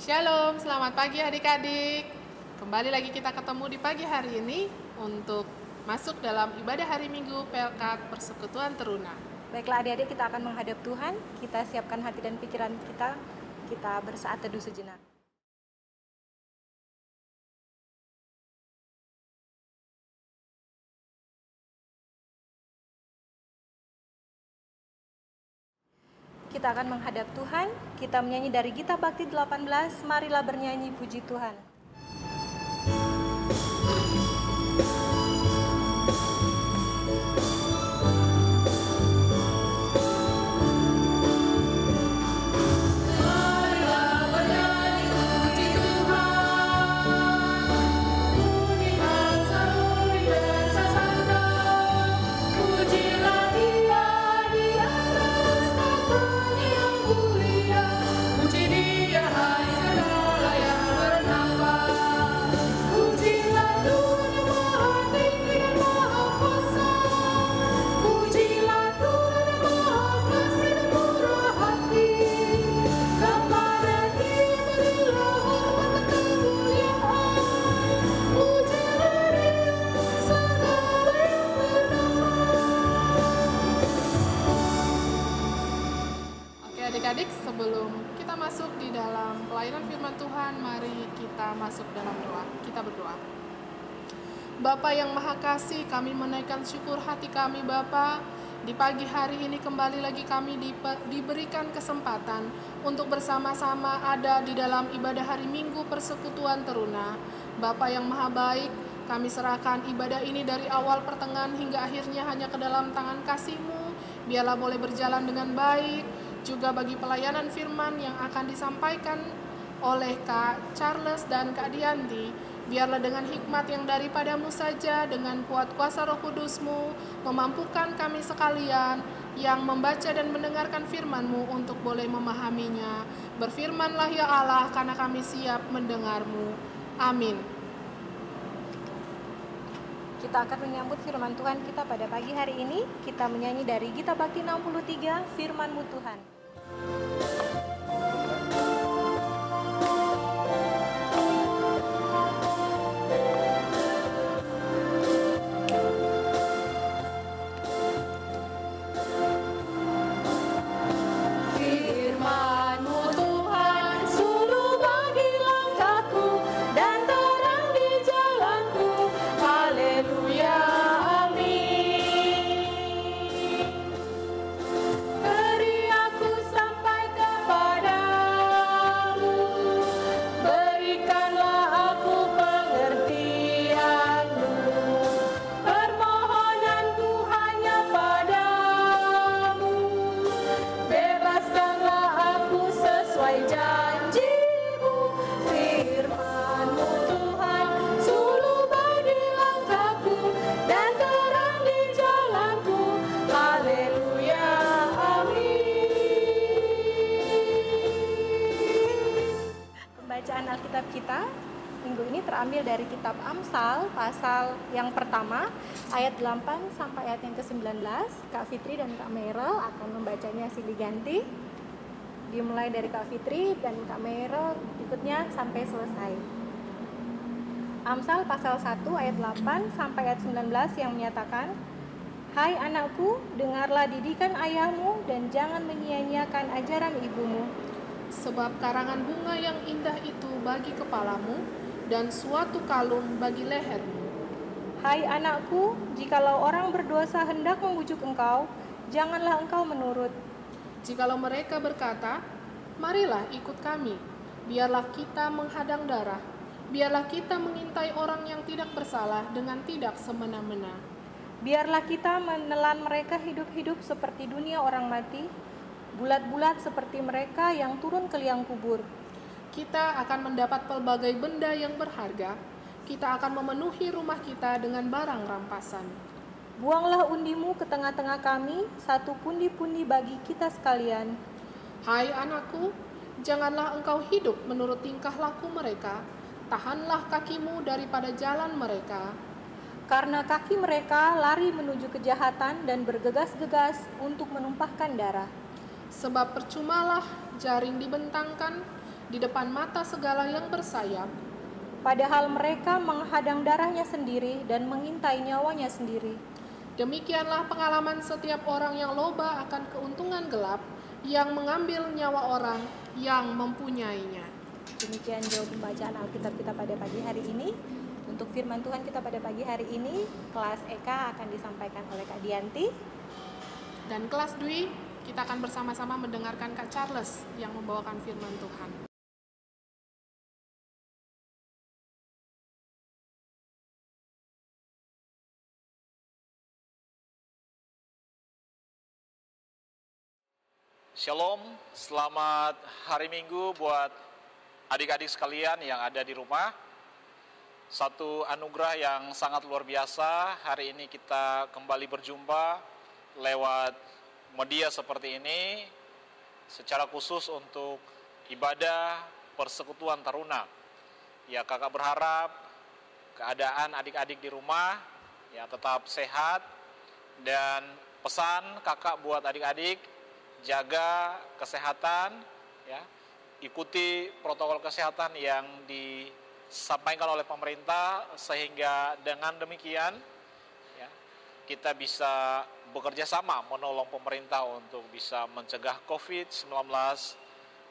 Shalom, selamat pagi adik-adik. Kembali lagi kita ketemu di pagi hari ini untuk masuk dalam ibadah hari Minggu Pelkat Persekutuan Teruna. Baiklah adik-adik, kita akan menghadap Tuhan. Kita siapkan hati dan pikiran kita. Kita bersaat teduh sejenak. Kita akan menghadap Tuhan. Kita menyanyi dari Gita Bakti 18. Marilah bernyanyi puji Tuhan. Adik-adik, sebelum kita masuk di dalam pelayanan firman Tuhan, mari kita masuk dalam doa. Kita berdoa. Bapa yang Maha Kasih, kami menaikkan syukur hati kami Bapa. Di pagi hari ini kembali lagi kami diberikan kesempatan untuk bersama-sama ada di dalam ibadah hari Minggu Persekutuan Teruna. Bapa yang Maha Baik, kami serahkan ibadah ini dari awal pertengahan hingga akhirnya hanya ke dalam tangan kasih-Mu. Biarlah boleh berjalan dengan baik. Juga bagi pelayanan firman yang akan disampaikan oleh Kak Charles dan Kak Dianti, biarlah dengan hikmat yang daripada-Mu saja, dengan kuat kuasa Roh Kudus-Mu, memampukan kami sekalian yang membaca dan mendengarkan firman-Mu untuk boleh memahaminya. Berfirmanlah ya Allah, karena kami siap mendengar-Mu. Amin. Kita akan menyambut firman Tuhan kita pada pagi hari ini. Kita menyanyi dari Gita Bakti 63, Firman-Mu Tuhan. Bacaan Alkitab kita minggu ini terambil dari kitab Amsal pasal yang pertama ayat 8 sampai ayat yang ke-19. Kak Fitri dan Kak Merel akan membacanya silih ganti. Dimulai dari Kak Fitri dan Kak Merel ikutnya sampai selesai. Amsal pasal 1 ayat 8 sampai ayat 19 yang menyatakan, "Hai anakku, dengarlah didikan ayahmu dan jangan menyia-nyiakan ajaran ibumu. Sebab karangan bunga yang indah itu bagi kepalamu dan suatu kalung bagi lehermu. Hai anakku, jikalau orang berdosa hendak membujuk engkau, janganlah engkau menurut. Jikalau mereka berkata, marilah ikut kami, biarlah kita menghadang darah, biarlah kita mengintai orang yang tidak bersalah dengan tidak semena-mena. Biarlah kita menelan mereka hidup-hidup seperti dunia orang mati, bulat-bulat seperti mereka yang turun ke liang kubur. Kita akan mendapat pelbagai benda yang berharga, kita akan memenuhi rumah kita dengan barang rampasan. Buanglah undimu ke tengah-tengah kami, satu pundi-pundi bagi kita sekalian. Hai anakku, janganlah engkau hidup menurut tingkah laku mereka, tahanlah kakimu daripada jalan mereka. Karena kaki mereka lari menuju kejahatan dan bergegas-gegas untuk menumpahkan darah. Sebab percumalah jaring dibentangkan di depan mata segala yang bersayap, padahal mereka menghadang darahnya sendiri dan mengintai nyawanya sendiri. Demikianlah pengalaman setiap orang yang loba akan keuntungan gelap, yang mengambil nyawa orang yang mempunyainya. Demikian jauh pembacaan Alkitab kita pada pagi hari ini. Untuk firman Tuhan kita pada pagi hari ini, kelas Eka akan disampaikan oleh Kak Dianti. Dan kelas Dwi, kita akan bersama-sama mendengarkan Kak Charles yang membawakan firman Tuhan. Shalom, selamat hari Minggu buat adik-adik sekalian yang ada di rumah. Satu anugerah yang sangat luar biasa, hari ini kita kembali berjumpa lewat media seperti ini, secara khusus untuk ibadah persekutuan taruna. Ya, kakak berharap keadaan adik-adik di rumah ya tetap sehat, dan pesan kakak buat adik-adik, jaga kesehatan ya, ikuti protokol kesehatan yang disampaikan oleh pemerintah, sehingga dengan demikian ya, kita bisa bekerja sama menolong pemerintah untuk bisa mencegah COVID-19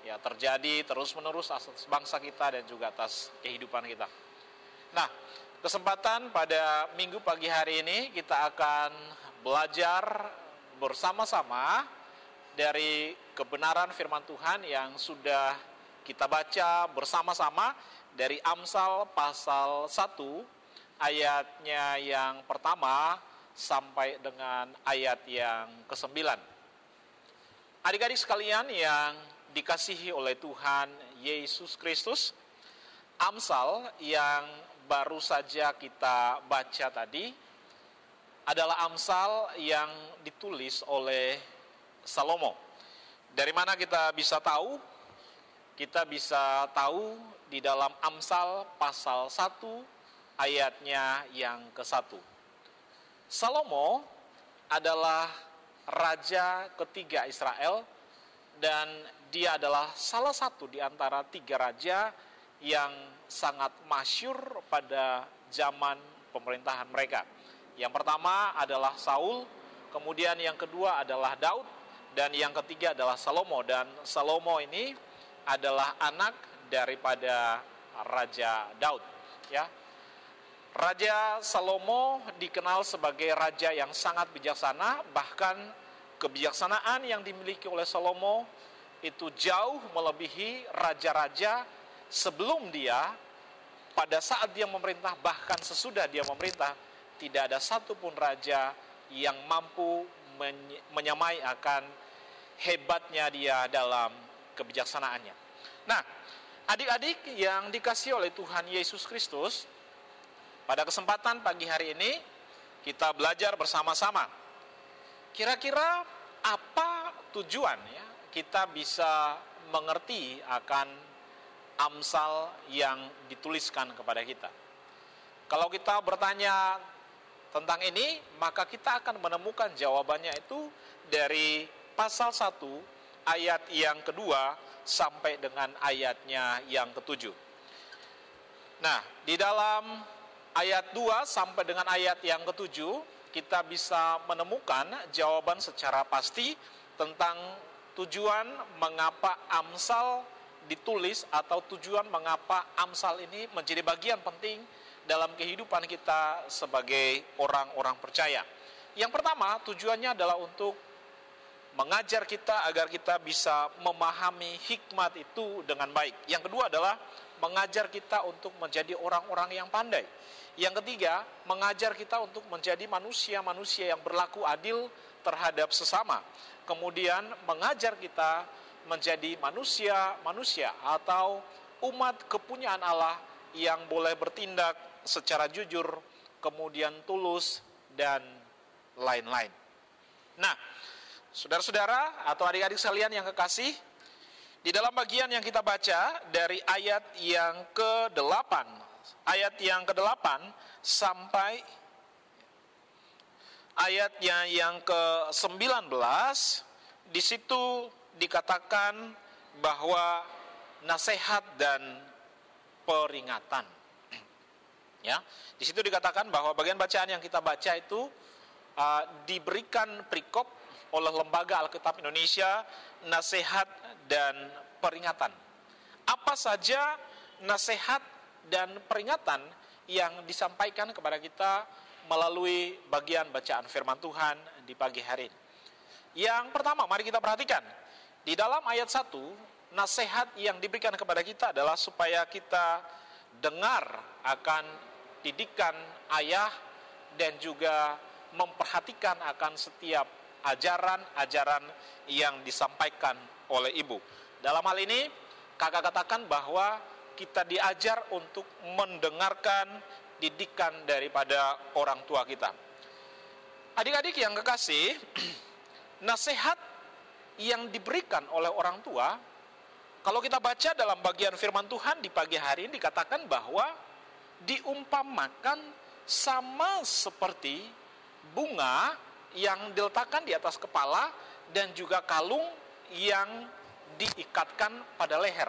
ya terjadi terus-menerus atas bangsa kita dan juga atas kehidupan kita. Nah, kesempatan pada minggu pagi hari ini kita akan belajar bersama-sama dari kebenaran firman Tuhan yang sudah kita baca bersama-sama dari Amsal pasal 1 ayatnya yang pertama sampai dengan ayat yang ke-9. Adik-adik sekalian yang dikasihi oleh Tuhan Yesus Kristus, Amsal yang baru saja kita baca tadi adalah Amsal yang ditulis oleh Salomo. Dari mana kita bisa tahu? Kita bisa tahu di dalam Amsal pasal 1 ayatnya yang ke-1. Salomo adalah raja ketiga Israel, dan dia adalah salah satu di antara 3 raja yang sangat masyhur pada zaman pemerintahan mereka. Yang pertama adalah Saul, kemudian yang kedua adalah Daud, dan yang ketiga adalah Salomo. Dan Salomo ini adalah anak daripada Raja Daud ya. Raja Salomo dikenal sebagai raja yang sangat bijaksana, bahkan kebijaksanaan yang dimiliki oleh Salomo itu jauh melebihi raja-raja sebelum dia. Pada saat dia memerintah, bahkan sesudah dia memerintah, tidak ada satupun raja yang mampu menyamai akan hebatnya dia dalam kebijaksanaannya. Nah, adik-adik yang dikasihi oleh Tuhan Yesus Kristus, pada kesempatan pagi hari ini kita belajar bersama-sama. Kira-kira apa tujuan ya kita bisa mengerti akan Amsal yang dituliskan kepada kita? Kalau kita bertanya tentang ini, maka kita akan menemukan jawabannya itu dari pasal 1 ayat yang kedua sampai dengan ayatnya yang ke-7. Nah, di dalam ayat 2 sampai dengan ayat yang ke-7 kita bisa menemukan jawaban secara pasti tentang tujuan mengapa Amsal ditulis, atau tujuan mengapa Amsal ini menjadi bagian penting dalam kehidupan kita sebagai orang-orang percaya. Yang pertama, tujuannya adalah untuk mengajar kita agar kita bisa memahami hikmat itu dengan baik. Yang kedua adalah mengajar kita untuk menjadi orang-orang yang pandai. Yang ketiga, mengajar kita untuk menjadi manusia-manusia yang berlaku adil terhadap sesama. Kemudian mengajar kita menjadi manusia-manusia atau umat kepunyaan Allah yang boleh bertindak secara jujur, kemudian tulus, dan lain-lain. Nah, saudara-saudara atau adik-adik sekalian yang kekasih, di dalam bagian yang kita baca dari ayat yang ke-8, sampai ayatnya yang ke-19, di situ dikatakan bahwa nasihat dan peringatan. Ya, di situ dikatakan bahwa bagian bacaan yang kita baca itu diberikan perikop oleh Lembaga Alkitab Indonesia, nasihat dan peringatan. Apa saja nasihat dan peringatan yang disampaikan kepada kita melalui bagian bacaan firman Tuhan di pagi hari ini? Yang pertama, mari kita perhatikan. Di dalam ayat 1, nasihat yang diberikan kepada kita adalah supaya kita dengar akan didikan ayah dan juga memperhatikan akan setiap ajaran-ajaran yang disampaikan oleh ibu. Dalam hal ini, kakak katakan bahwa kita diajar untuk mendengarkan didikan daripada orang tua kita. Adik-adik yang kekasih, nasihat yang diberikan oleh orang tua, kalau kita baca dalam bagian firman Tuhan di pagi hari ini dikatakan bahwa diumpamakan sama seperti bunga yang diletakkan di atas kepala dan juga kalung yang diikatkan pada leher.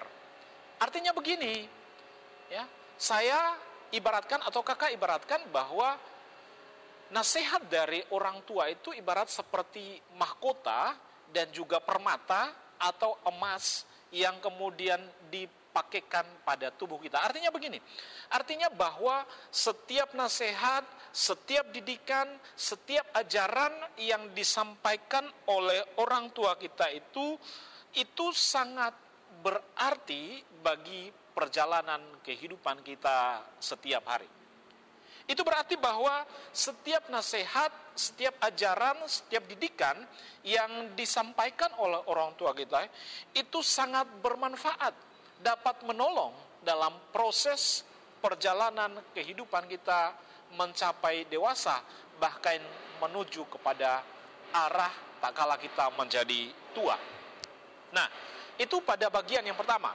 Artinya begini, ya, saya ibaratkan atau kakak ibaratkan bahwa nasihat dari orang tua itu ibarat seperti mahkota dan juga permata atau emas yang kemudian dipakaikan pada tubuh kita. Artinya begini, artinya bahwa setiap nasihat, setiap didikan, setiap ajaran yang disampaikan oleh orang tua kita itu sangat berarti bagi perjalanan kehidupan kita setiap hari. Itu berarti bahwa setiap nasihat, setiap ajaran, setiap didikan yang disampaikan oleh orang tua kita itu sangat bermanfaat, dapat menolong dalam proses perjalanan kehidupan kita mencapai dewasa, bahkan menuju kepada arah tak kala kita menjadi tua. Nah, itu pada bagian yang pertama.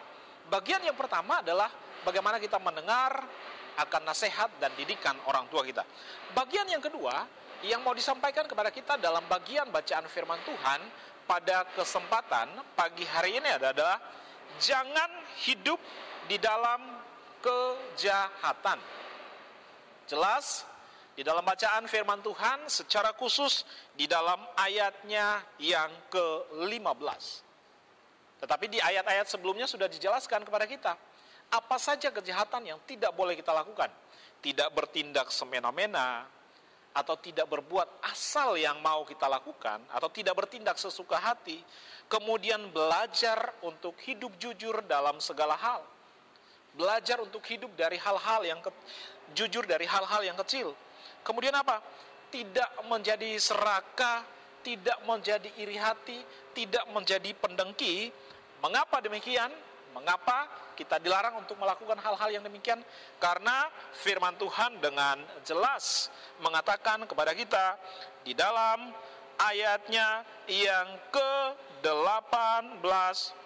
Bagian yang pertama adalah bagaimana kita mendengar akan nasihat dan didikan orang tua kita. Bagian yang kedua yang mau disampaikan kepada kita dalam bagian bacaan firman Tuhan pada kesempatan pagi hari ini adalah jangan hidup di dalam kejahatan. Jelas di dalam bacaan firman Tuhan secara khusus di dalam ayatnya yang ke-15. Tetapi di ayat-ayat sebelumnya sudah dijelaskan kepada kita apa saja kejahatan yang tidak boleh kita lakukan. Tidak bertindak semena-mena, atau tidak berbuat asal yang mau kita lakukan, atau tidak bertindak sesuka hati. Kemudian belajar untuk hidup jujur dalam segala hal. Belajar untuk hidup dari hal-hal yang jujur dari hal-hal yang kecil. Kemudian apa? Tidak menjadi serakah, tidak menjadi iri hati, tidak menjadi pendengki. Mengapa demikian? Mengapa kita dilarang untuk melakukan hal-hal yang demikian? Karena firman Tuhan dengan jelas mengatakan kepada kita di dalam ayatnya yang ke-18,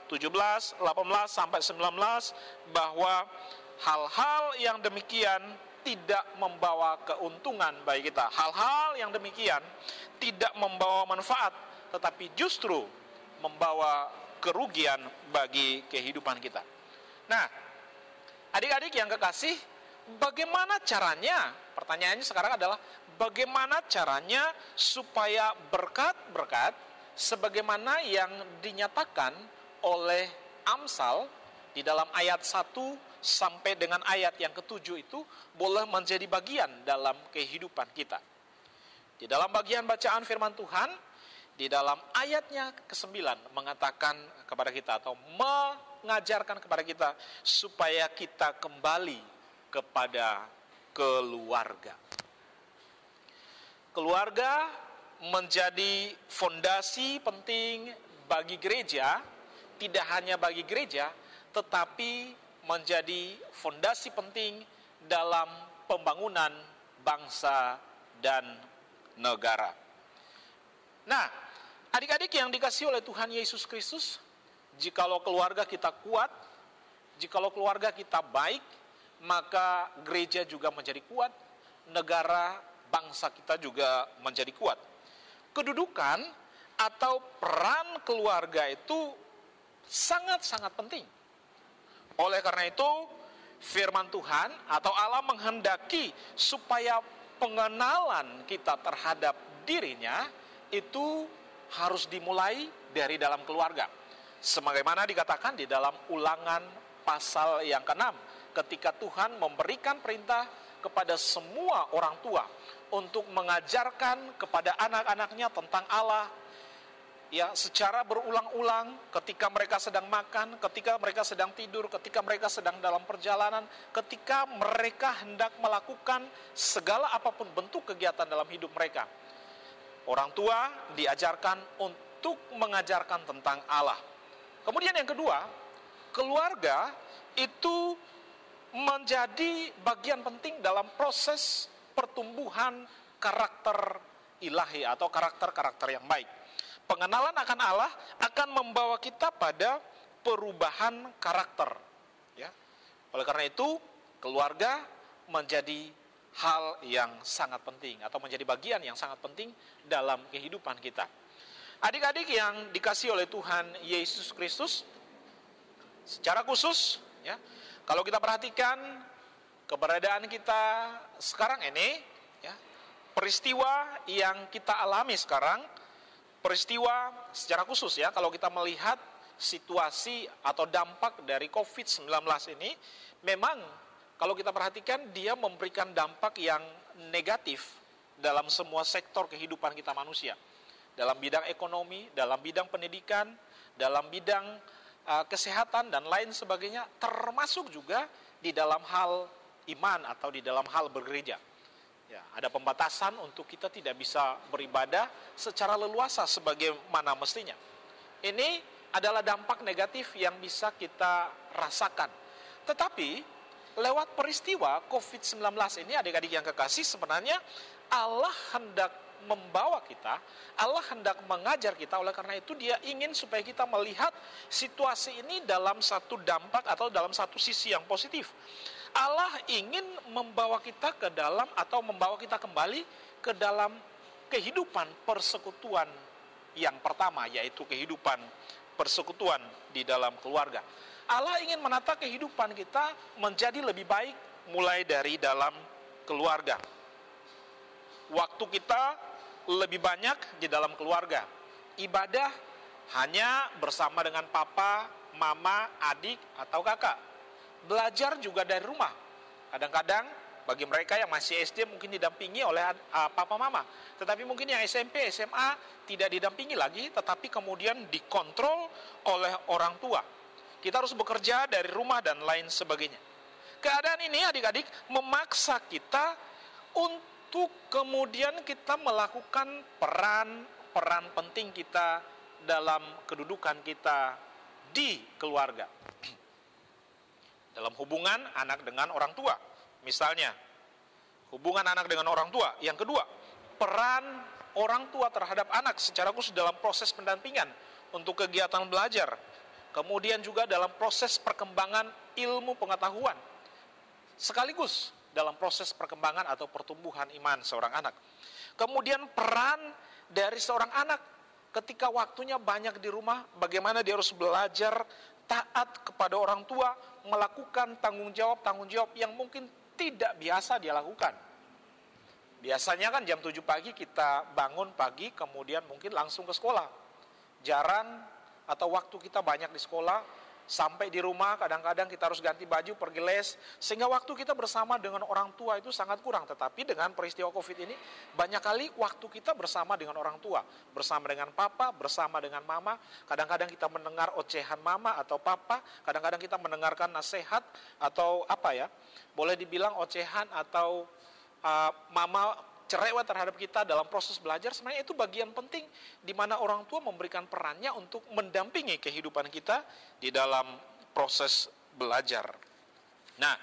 17, 18 sampai 19 bahwa hal-hal yang demikian tidak membawa keuntungan bagi kita. Hal-hal yang demikian tidak membawa manfaat, tetapi justru membawa kerugian bagi kehidupan kita. Nah, adik-adik yang kekasih, bagaimana caranya? Pertanyaannya sekarang adalah bagaimana caranya supaya berkat-berkat sebagaimana yang dinyatakan oleh Amsal di dalam ayat 1 sampai dengan ayat yang ke-7 itu boleh menjadi bagian dalam kehidupan kita. Di dalam bagian bacaan firman Tuhan, di dalam ayatnya ke-9 mengatakan kepada kita atau mengajarkan kepada kita supaya kita kembali kepada keluarga. Keluarga menjadi fondasi penting bagi gereja, tidak hanya bagi gereja, tetapi menjadi fondasi penting dalam pembangunan bangsa dan negara. Nah, adik-adik yang dikasihi oleh Tuhan Yesus Kristus, jikalau keluarga kita kuat, jikalau keluarga kita baik, maka gereja juga menjadi kuat, negara, bangsa kita juga menjadi kuat. Kedudukan atau peran keluarga itu sangat-sangat penting. Oleh karena itu, firman Tuhan atau Allah menghendaki supaya pengenalan kita terhadap dirinya itu harus dimulai dari dalam keluarga. Sebagaimana dikatakan di dalam Ulangan pasal yang ke-6, ketika Tuhan memberikan perintah kepada semua orang tua untuk mengajarkan kepada anak-anaknya tentang Allah, ya, secara berulang-ulang, ketika mereka sedang makan, ketika mereka sedang tidur, ketika mereka sedang dalam perjalanan, ketika mereka hendak melakukan segala apapun bentuk kegiatan dalam hidup mereka. Orang tua diajarkan untuk mengajarkan tentang Allah. Kemudian yang kedua, keluarga itu menjadi bagian penting dalam proses pertumbuhan karakter ilahi atau karakter-karakter yang baik. Pengenalan akan Allah akan membawa kita pada perubahan karakter, ya. Oleh karena itu, keluarga menjadi hal yang sangat penting atau menjadi bagian yang sangat penting dalam kehidupan kita. Adik-adik yang dikasihi oleh Tuhan Yesus Kristus, secara khusus, ya, kalau kita perhatikan keberadaan kita sekarang ini, ya, peristiwa yang kita alami sekarang, peristiwa secara khusus, ya, kalau kita melihat situasi atau dampak dari COVID-19 ini, memang kalau kita perhatikan dia memberikan dampak yang negatif dalam semua sektor kehidupan kita manusia. Dalam bidang ekonomi, dalam bidang pendidikan, dalam bidang kesehatan dan lain sebagainya, termasuk juga di dalam hal iman atau di dalam hal bergereja. Ya, ada pembatasan untuk kita tidak bisa beribadah secara leluasa sebagaimana mestinya. Ini adalah dampak negatif yang bisa kita rasakan. Tetapi lewat peristiwa COVID-19 ini, adik-adik yang kekasih, sebenarnya Allah hendak membawa kita, Allah hendak mengajar kita. Oleh karena itu dia ingin supaya kita melihat situasi ini dalam satu dampak atau dalam satu sisi yang positif. Allah ingin membawa kita ke dalam atau membawa kita kembali ke dalam kehidupan persekutuan yang pertama, yaitu kehidupan persekutuan di dalam keluarga. Allah ingin menata kehidupan kita menjadi lebih baik mulai dari dalam keluarga. Waktu kita lebih banyak di dalam keluarga. Ibadah hanya bersama dengan papa, mama, adik, atau kakak. Belajar juga dari rumah. Kadang-kadang bagi mereka yang masih SD mungkin didampingi oleh papa mama. Tetapi mungkin yang SMP, SMA tidak didampingi lagi, tetapi kemudian dikontrol oleh orang tua. Kita harus bekerja dari rumah dan lain sebagainya. Keadaan ini, adik-adik, memaksa kita untuk kemudian kita melakukan peran penting kita dalam kedudukan kita di keluarga. Dalam hubungan anak dengan orang tua. Misalnya, hubungan anak dengan orang tua. Yang kedua, peran orang tua terhadap anak secara khusus dalam proses pendampingan untuk kegiatan belajar. Kemudian juga dalam proses perkembangan ilmu pengetahuan. Sekaligus dalam proses perkembangan atau pertumbuhan iman seorang anak. Kemudian peran dari seorang anak ketika waktunya banyak di rumah, bagaimana dia harus belajar taat kepada orang tua, melakukan tanggung jawab yang mungkin tidak biasa dia lakukan. Biasanya kan jam 7 pagi kita bangun pagi, kemudian mungkin langsung ke sekolah. Jarang atau waktu kita banyak di sekolah, sampai di rumah kadang-kadang kita harus ganti baju, pergi les, sehingga waktu kita bersama dengan orang tua itu sangat kurang. Tetapi dengan peristiwa COVID ini, banyak kali waktu kita bersama dengan orang tua, bersama dengan papa, bersama dengan mama. Kadang-kadang kita mendengar ocehan mama atau papa, kadang-kadang kita mendengarkan nasihat atau boleh dibilang ocehan atau mama cerewet terhadap kita dalam proses belajar. Sebenarnya itu bagian penting di mana orang tua memberikan perannya untuk mendampingi kehidupan kita di dalam proses belajar. Nah,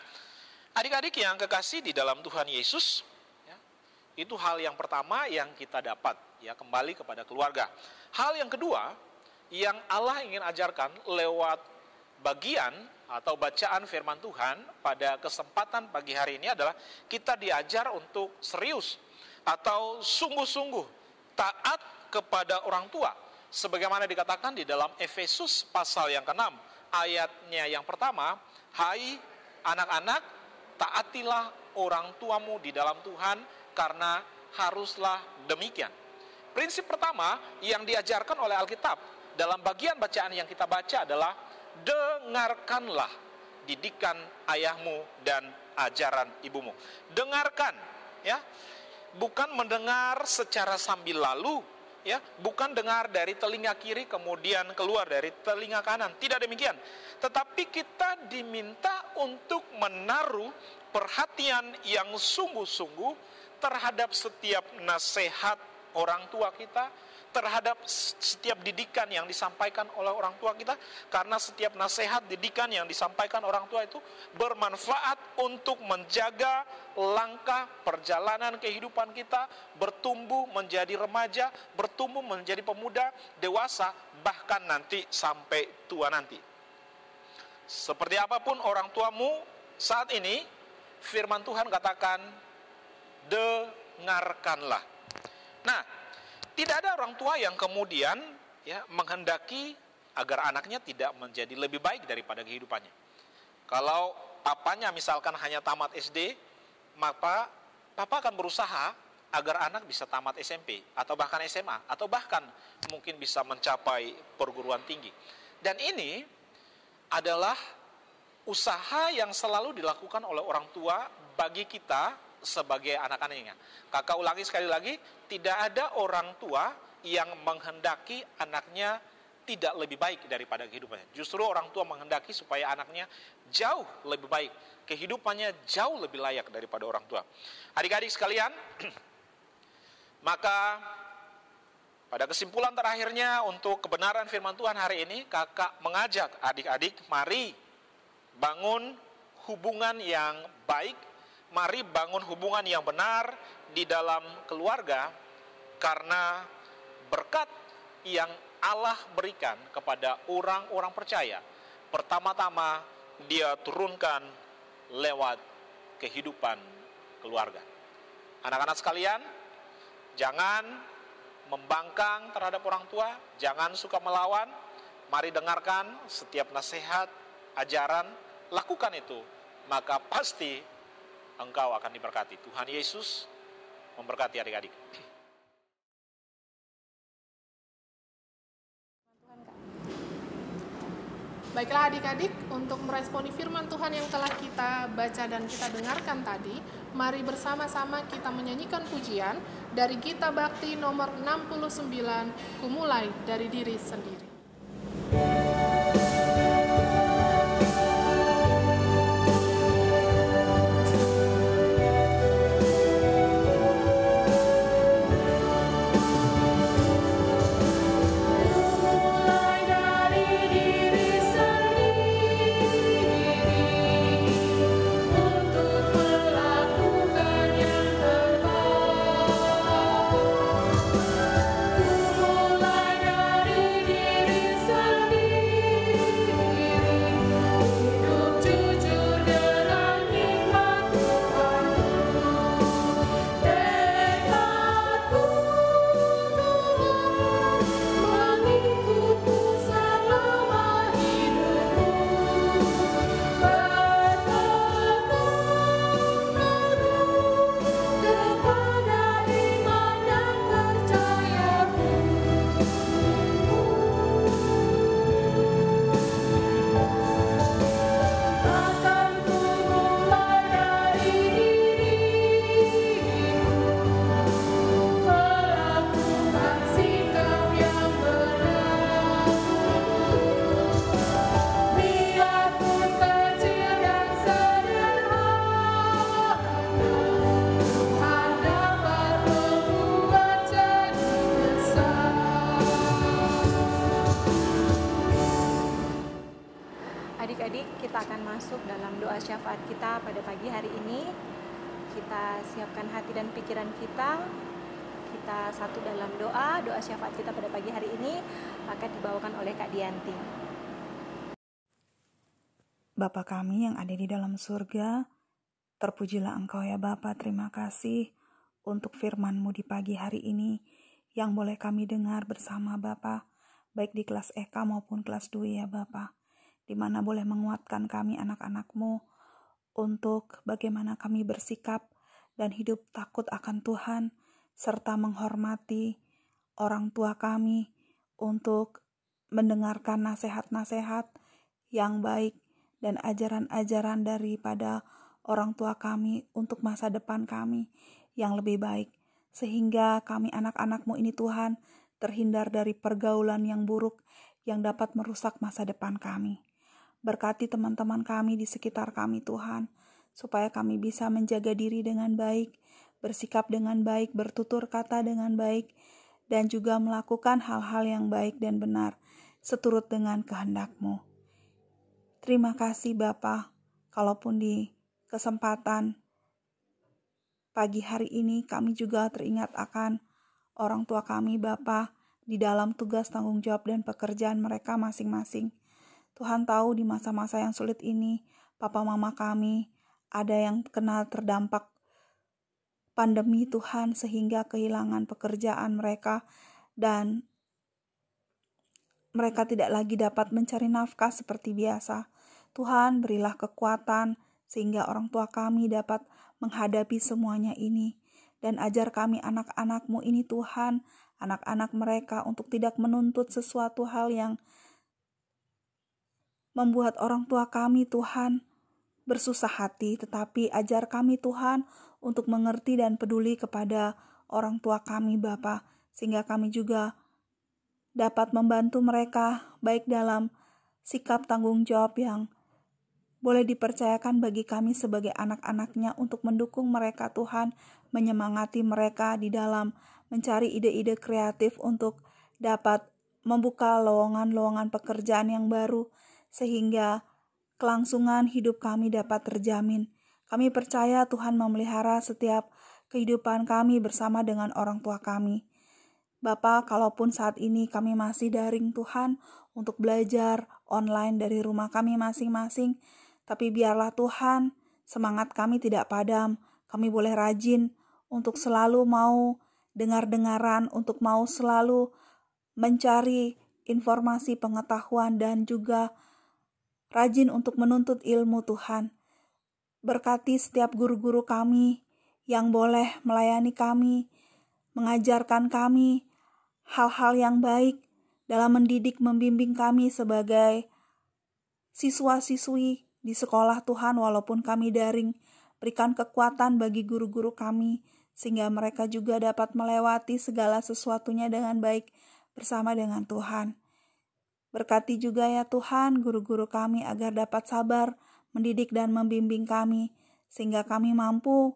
adik-adik yang kekasih di dalam Tuhan Yesus, ya, itu hal yang pertama yang kita dapat, ya, kembali kepada keluarga. Hal yang kedua yang Allah ingin ajarkan lewat bagian atau bacaan firman Tuhan pada kesempatan pagi hari ini adalah kita diajar untuk serius atau sungguh-sungguh taat kepada orang tua. Sebagaimana dikatakan di dalam Efesus pasal yang ke-6 ayatnya yang pertama, Hai anak-anak, taatilah orang tuamu di dalam Tuhan, karena haruslah demikian. Prinsip pertama yang diajarkan oleh Alkitab dalam bagian bacaan yang kita baca adalah dengarkanlah didikan ayahmu dan ajaran ibumu. Dengarkan, ya. Bukan mendengar secara sambil lalu, ya, bukan dengar dari telinga kiri kemudian keluar dari telinga kanan. Tidak demikian. Tetapi kita diminta untuk menaruh perhatian yang sungguh-sungguh terhadap setiap nasihat orang tua kita, terhadap setiap didikan yang disampaikan oleh orang tua kita, karena setiap nasihat didikan yang disampaikan orang tua itu bermanfaat untuk menjaga langkah perjalanan kehidupan kita, bertumbuh menjadi remaja, bertumbuh menjadi pemuda, dewasa, bahkan nanti sampai tua nanti. Seperti apapun orang tuamu saat ini, firman Tuhan katakan, dengarkanlah. Nah, tidak ada orang tua yang kemudian menghendaki agar anaknya tidak menjadi lebih baik daripada kehidupannya. Kalau papanya misalkan hanya tamat SD, maka papa akan berusaha agar anak bisa tamat SMP atau bahkan SMA atau bahkan mungkin bisa mencapai perguruan tinggi. Dan ini adalah usaha yang selalu dilakukan oleh orang tua bagi kita sebagai anak-anaknya. Kakak ulangi sekali lagi, tidak ada orang tua yang menghendaki anaknya tidak lebih baik daripada kehidupannya. Justru orang tua menghendaki supaya anaknya jauh lebih baik, kehidupannya jauh lebih layak daripada orang tua. Adik-adik sekalian, maka pada kesimpulan terakhirnya untuk kebenaran firman Tuhan hari ini, kakak mengajak adik-adik, mari bangun hubungan yang baik, mari bangun hubungan yang benar di dalam keluarga, karena berkat yang Allah berikan kepada orang-orang percaya, pertama-tama Dia turunkan lewat kehidupan keluarga. Anak-anak sekalian, jangan membangkang terhadap orang tua, jangan suka melawan, mari dengarkan setiap nasihat, ajaran, lakukan itu, maka pasti engkau akan diberkati. Tuhan Yesus memberkati adik-adik. Baiklah adik-adik, untuk meresponi firman Tuhan yang telah kita baca dan kita dengarkan tadi, mari bersama-sama kita menyanyikan pujian dari Gita Bakti nomor 69, Ku Mulai Dari Diri Sendiri. Adik-adik, kita akan masuk dalam doa syafaat kita pada pagi hari ini. Kita siapkan hati dan pikiran kita. Kita satu dalam doa syafaat kita pada pagi hari ini akan dibawakan oleh Kak Dianti. Bapa kami yang ada di dalam surga, terpujilah Engkau ya Bapa. Terima kasih untuk firman-Mu di pagi hari ini yang boleh kami dengar bersama Bapa, baik di kelas EK maupun kelas 2 ya Bapa. di mana boleh menguatkan kami anak-anak-Mu untuk bagaimana kami bersikap dan hidup takut akan Tuhan, serta menghormati orang tua kami untuk mendengarkan nasihat-nasihat yang baik dan ajaran-ajaran daripada orang tua kami untuk masa depan kami yang lebih baik. Sehingga kami anak-anak-Mu ini Tuhan terhindar dari pergaulan yang buruk yang dapat merusak masa depan kami. Berkati teman-teman kami di sekitar kami Tuhan, supaya kami bisa menjaga diri dengan baik, bersikap dengan baik, bertutur kata dengan baik, dan juga melakukan hal-hal yang baik dan benar, seturut dengan kehendak-Mu. Terima kasih Bapa, kalaupun di kesempatan pagi hari ini kami juga teringat akan orang tua kami Bapa di dalam tugas tanggung jawab dan pekerjaan mereka masing-masing. Tuhan tahu di masa-masa yang sulit ini, papa mama kami ada yang kena terdampak pandemi Tuhan sehingga kehilangan pekerjaan mereka dan mereka tidak lagi dapat mencari nafkah seperti biasa. Tuhan berilah kekuatan sehingga orang tua kami dapat menghadapi semuanya ini. Dan ajar kami anak-anak-Mu ini Tuhan, anak-anak mereka untuk tidak menuntut sesuatu hal yang membuat orang tua kami Tuhan bersusah hati, tetapi ajar kami Tuhan untuk mengerti dan peduli kepada orang tua kami Bapa, sehingga kami juga dapat membantu mereka baik dalam sikap tanggung jawab yang boleh dipercayakan bagi kami sebagai anak-anak-Nya untuk mendukung mereka Tuhan, menyemangati mereka di dalam mencari ide-ide kreatif untuk dapat membuka lowongan-lowongan pekerjaan yang baru, sehingga kelangsungan hidup kami dapat terjamin. Kami percaya Tuhan memelihara setiap kehidupan kami bersama dengan orang tua kami. Bapa, kalaupun saat ini kami masih daring Tuhan untuk belajar online dari rumah kami masing-masing, tapi biarlah Tuhan semangat kami tidak padam. Kami boleh rajin untuk selalu mau dengar-dengaran, untuk mau selalu mencari informasi pengetahuan dan juga rajin untuk menuntut ilmu Tuhan. Berkati setiap guru-guru kami yang boleh melayani kami, mengajarkan kami hal-hal yang baik dalam mendidik, membimbing kami sebagai siswa-siswi di sekolah Tuhan walaupun kami daring. Berikan kekuatan bagi guru-guru kami sehingga mereka juga dapat melewati segala sesuatunya dengan baik bersama dengan Tuhan. Berkati juga ya Tuhan guru-guru kami agar dapat sabar mendidik dan membimbing kami sehingga kami mampu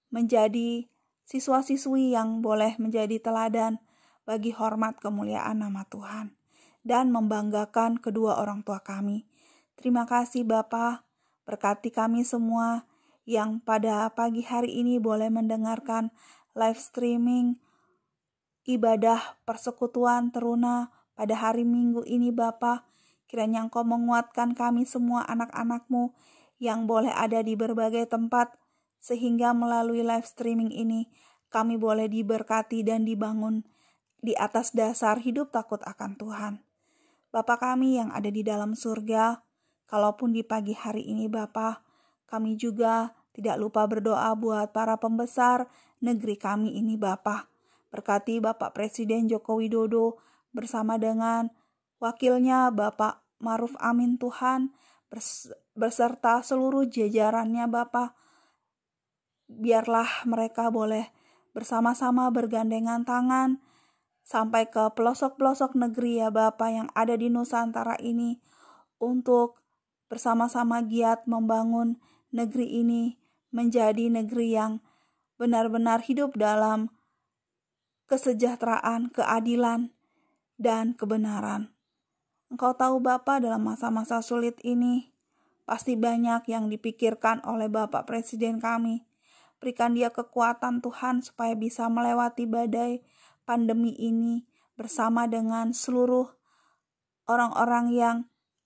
menjadi siswa-siswi yang boleh menjadi teladan bagi hormat kemuliaan nama Tuhan dan membanggakan kedua orang tua kami. Terima kasih Bapa, berkati kami semua yang pada pagi hari ini boleh mendengarkan live streaming ibadah persekutuan teruna pada hari Minggu ini Bapa. Kiranya Engkau menguatkan kami semua anak-anak-Mu yang boleh ada di berbagai tempat, sehingga melalui live streaming ini kami boleh diberkati dan dibangun di atas dasar hidup takut akan Tuhan. Bapa kami yang ada di dalam surga, kalaupun di pagi hari ini Bapa, kami juga tidak lupa berdoa buat para pembesar negeri kami ini Bapa. Berkati Bapak Presiden Joko Widodo bersama dengan wakilnya Bapak Maruf Amin Tuhan, beserta seluruh jajarannya Bapa. Biarlah mereka boleh bersama-sama bergandengan tangan sampai ke pelosok-pelosok negeri ya Bapa yang ada di Nusantara ini untuk bersama-sama giat membangun negeri ini menjadi negeri yang benar-benar hidup dalam kesejahteraan, keadilan, dan kebenaran. Engkau tahu Bapa dalam masa-masa sulit ini pasti banyak yang dipikirkan oleh Bapak Presiden kami. Berikan dia kekuatan Tuhan supaya bisa melewati badai pandemi ini bersama dengan seluruh orang-orang yang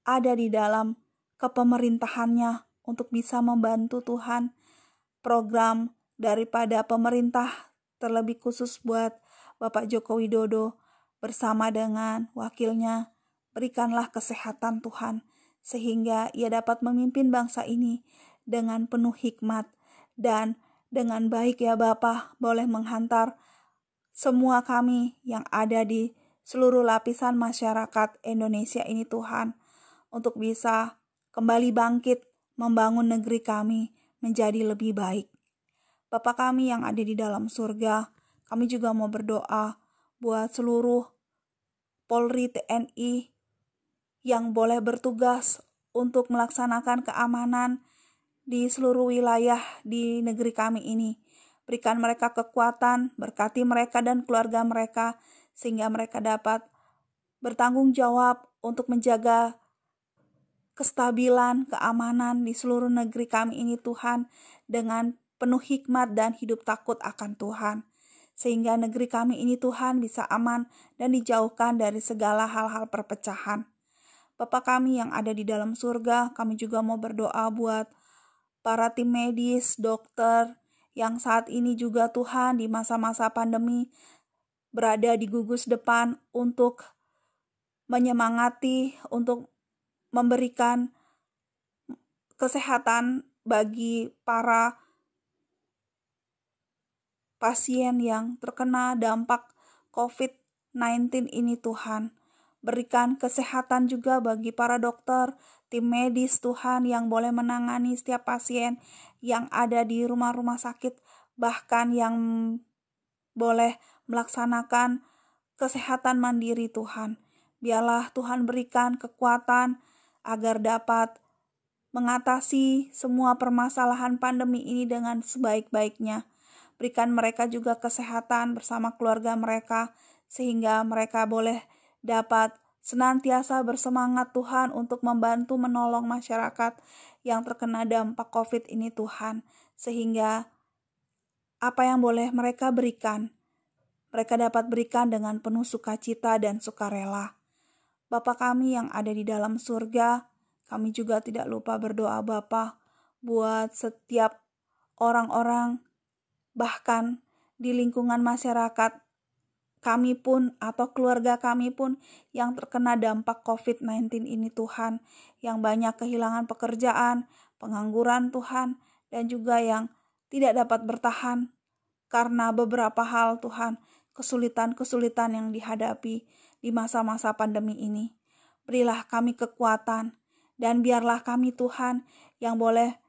ada di dalam kepemerintahannya untuk bisa membantu Tuhan program daripada pemerintah terlebih khusus buat Bapak Joko Widodo bersama dengan wakilnya. Berikanlah kesehatan Tuhan sehingga ia dapat memimpin bangsa ini dengan penuh hikmat dan dengan baik ya Bapa, boleh menghantar semua kami yang ada di seluruh lapisan masyarakat Indonesia ini Tuhan, untuk bisa kembali bangkit membangun negeri kami menjadi lebih baik. Bapa kami yang ada di dalam surga, kami juga mau berdoa buat seluruh Polri TNI yang boleh bertugas untuk melaksanakan keamanan di seluruh wilayah di negeri kami ini. Berikan mereka kekuatan, berkati mereka dan keluarga mereka, sehingga mereka dapat bertanggung jawab untuk menjaga kestabilan, keamanan di seluruh negeri kami ini Tuhan, dengan penuh hikmat dan hidup takut akan Tuhan. Sehingga negeri kami ini Tuhan bisa aman dan dijauhkan dari segala hal-hal perpecahan. Bapa kami yang ada di dalam surga, kami juga mau berdoa buat para tim medis, dokter, yang saat ini juga Tuhan di masa-masa pandemi berada di gugus depan untuk menyemangati, untuk memberikan kesehatan bagi para pasien yang terkena dampak COVID-19 ini Tuhan. Berikan kesehatan juga bagi para dokter, tim medis Tuhan yang boleh menangani setiap pasien yang ada di rumah-rumah sakit, bahkan yang boleh melaksanakan kesehatan mandiri Tuhan. Biarlah Tuhan berikan kekuatan agar dapat mengatasi semua permasalahan pandemi ini dengan sebaik-baiknya. Berikan mereka juga kesehatan bersama keluarga mereka, sehingga mereka boleh dapat senantiasa bersemangat Tuhan untuk membantu menolong masyarakat yang terkena dampak COVID ini Tuhan. Sehingga apa yang boleh mereka berikan, mereka dapat berikan dengan penuh sukacita dan sukarela. Bapa kami yang ada di dalam surga, kami juga tidak lupa berdoa Bapa buat setiap orang-orang, bahkan di lingkungan masyarakat kami pun atau keluarga kami pun yang terkena dampak COVID-19 ini Tuhan, yang banyak kehilangan pekerjaan, pengangguran Tuhan, dan juga yang tidak dapat bertahan karena beberapa hal Tuhan, kesulitan-kesulitan yang dihadapi di masa-masa pandemi ini. Berilah kami kekuatan, dan biarlah kami Tuhan yang boleh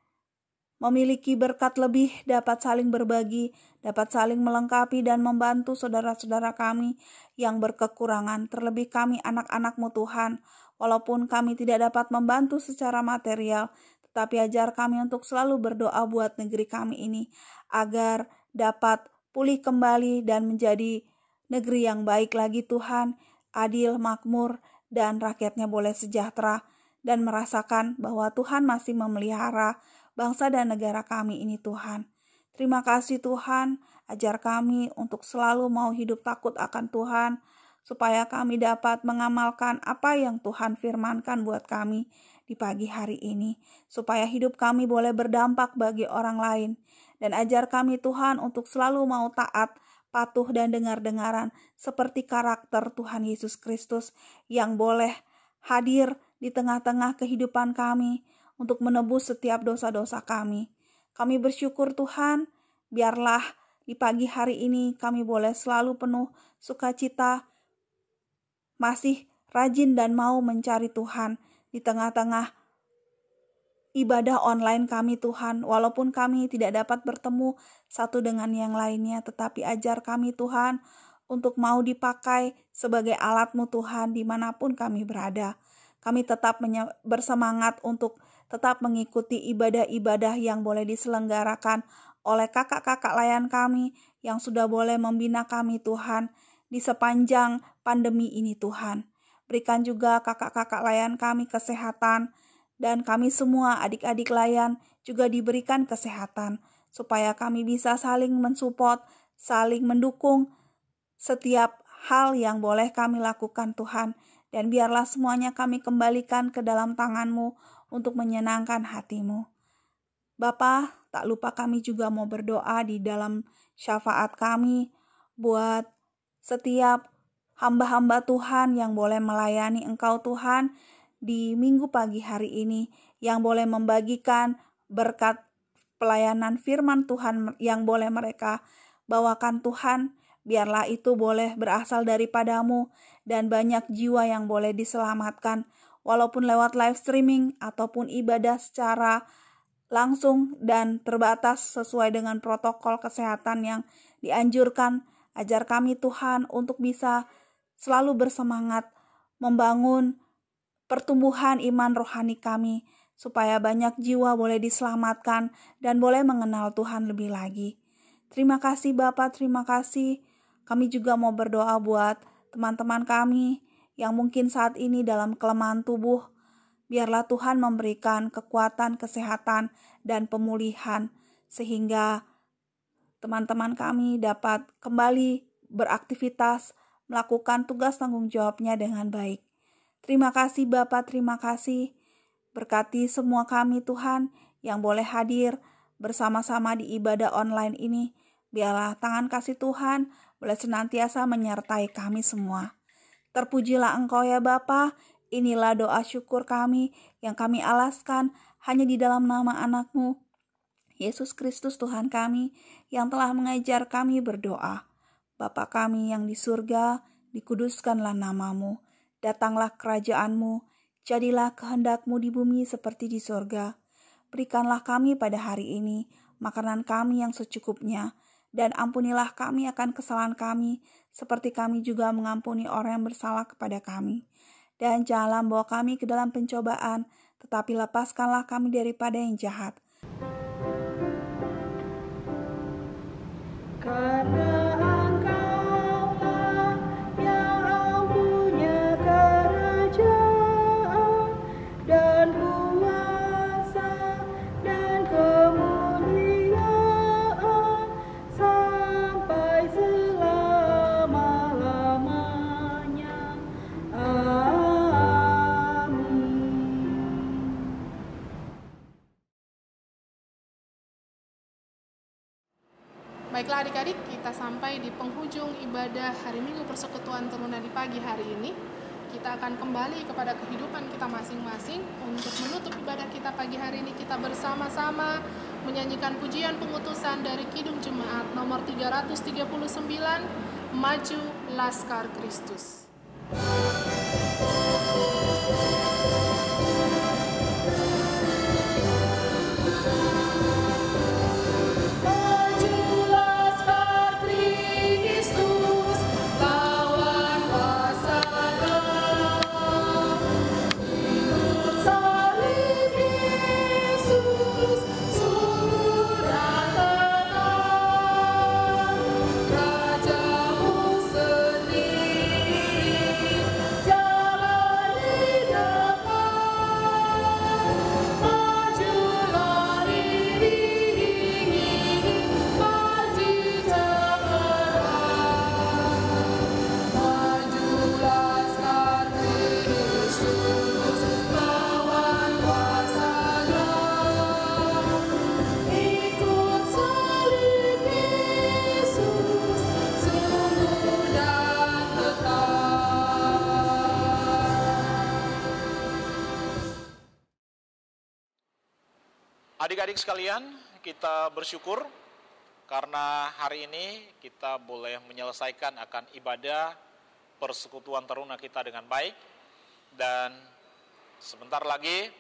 memiliki berkat lebih, dapat saling berbagi, dapat saling melengkapi dan membantu saudara-saudara kami yang berkekurangan, terlebih kami anak-anak-Mu Tuhan. Walaupun kami tidak dapat membantu secara material, tetapi ajar kami untuk selalu berdoa buat negeri kami ini, agar dapat pulih kembali dan menjadi negeri yang baik lagi Tuhan, adil, makmur, dan rakyatnya boleh sejahtera, dan merasakan bahwa Tuhan masih memelihara bangsa dan negara kami ini Tuhan. Terima kasih Tuhan, ajar kami untuk selalu mau hidup takut akan Tuhan, supaya kami dapat mengamalkan apa yang Tuhan firmankan buat kami di pagi hari ini, supaya hidup kami boleh berdampak bagi orang lain. Dan ajar kami Tuhan untuk selalu mau taat, patuh dan dengar-dengaran seperti karakter Tuhan Yesus Kristus yang boleh hadir di tengah-tengah kehidupan kami untuk menebus setiap dosa-dosa kami. Kami bersyukur Tuhan, biarlah di pagi hari ini kami boleh selalu penuh sukacita, masih rajin dan mau mencari Tuhan di tengah-tengah ibadah online kami Tuhan, walaupun kami tidak dapat bertemu satu dengan yang lainnya, tetapi ajar kami Tuhan untuk mau dipakai sebagai alat-Mu Tuhan dimanapun kami berada. Kami tetap bersemangat untuk tetap mengikuti ibadah-ibadah yang boleh diselenggarakan oleh kakak-kakak layan kami yang sudah boleh membina kami Tuhan di sepanjang pandemi ini Tuhan. Berikan juga kakak-kakak layan kami kesehatan, dan kami semua adik-adik layan juga diberikan kesehatan, supaya kami bisa saling mensupport, saling mendukung setiap hal yang boleh kami lakukan Tuhan. Dan biarlah semuanya kami kembalikan ke dalam tangan-Mu untuk menyenangkan hati-Mu. Bapa, tak lupa kami juga mau berdoa di dalam syafaat kami buat setiap hamba-hamba Tuhan yang boleh melayani Engkau Tuhan di minggu pagi hari ini, yang boleh membagikan berkat pelayanan firman Tuhan yang boleh mereka bawakan Tuhan. Biarlah itu boleh berasal daripadamu dan banyak jiwa yang boleh diselamatkan, walaupun lewat live streaming ataupun ibadah secara langsung dan terbatas sesuai dengan protokol kesehatan yang dianjurkan. Ajar kami Tuhan untuk bisa selalu bersemangat membangun pertumbuhan iman rohani kami, supaya banyak jiwa boleh diselamatkan dan boleh mengenal Tuhan lebih lagi. Terima kasih Bapak, terima kasih. Kami juga mau berdoa buat teman-teman kami yang mungkin saat ini dalam kelemahan tubuh. Biarlah Tuhan memberikan kekuatan, kesehatan, dan pemulihan, sehingga teman-teman kami dapat kembali beraktivitas, melakukan tugas tanggung jawabnya dengan baik. Terima kasih Bapak, terima kasih. Berkati semua kami Tuhan yang boleh hadir bersama-sama di ibadah online ini. Biarlah tangan kasih Tuhan boleh senantiasa menyertai kami semua. Terpujilah Engkau ya Bapa. Inilah doa syukur kami yang kami alaskan hanya di dalam nama anak-Mu, Yesus Kristus Tuhan kami, yang telah mengajar kami berdoa. Bapa kami yang di surga, dikuduskanlah nama-Mu. Datanglah kerajaan-Mu, jadilah kehendak-Mu di bumi seperti di surga. Berikanlah kami pada hari ini makanan kami yang secukupnya, dan ampunilah kami akan kesalahan kami, seperti kami juga mengampuni orang yang bersalah kepada kami. Dan janganlah membawa kami ke dalam pencobaan, tetapi lepaskanlah kami daripada yang jahat. Karena Engkaulah yang punya kerajaan dan kuasa dan kemuliaan sampai selama-lamanya. Baiklah adik-adik, kita sampai di penghujung ibadah hari Minggu Persekutuan Teruna di pagi hari ini. Kita akan kembali kepada kehidupan kita masing-masing. Untuk menutup ibadah kita pagi hari ini, kita bersama-sama menyanyikan pujian pengutusan dari Kidung Jemaat nomor 339, Maju Laskar Kristus. Adik-adik sekalian, kita bersyukur karena hari ini kita boleh menyelesaikan akan ibadah persekutuan teruna kita dengan baik. Dan sebentar lagi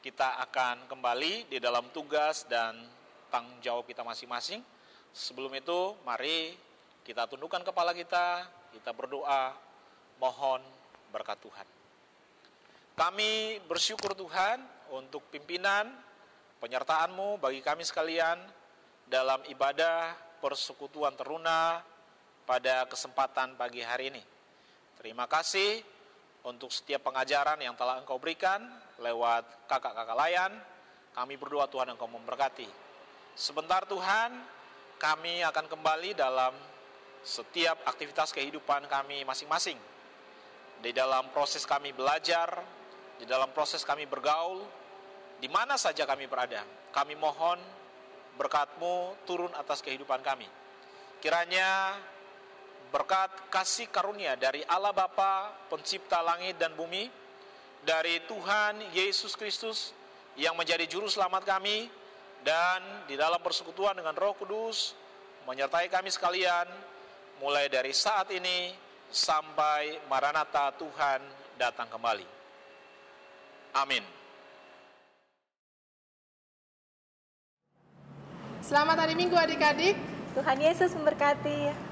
kita akan kembali di dalam tugas dan tanggung jawab kita masing-masing. Sebelum itu, mari kita tundukkan kepala kita berdoa, mohon berkat Tuhan. Kami bersyukur Tuhan untuk pimpinan penyertaan-Mu bagi kami sekalian dalam ibadah persekutuan teruna pada kesempatan pagi hari ini. Terima kasih untuk setiap pengajaran yang telah Engkau berikan lewat kakak-kakak layan. Kami berdoa Tuhan Engkau memberkati. Sebentar Tuhan, kami akan kembali dalam setiap aktivitas kehidupan kami masing-masing. Di dalam proses kami belajar, di dalam proses kami bergaul, di mana saja kami berada, kami mohon berkat-Mu turun atas kehidupan kami. Kiranya berkat kasih karunia dari Allah Bapa, pencipta langit dan bumi, dari Tuhan Yesus Kristus yang menjadi juru selamat kami, dan di dalam persekutuan dengan Roh Kudus menyertai kami sekalian mulai dari saat ini sampai Maranatha Tuhan datang kembali. Amin. Selamat hari Minggu adik-adik. Tuhan Yesus memberkati.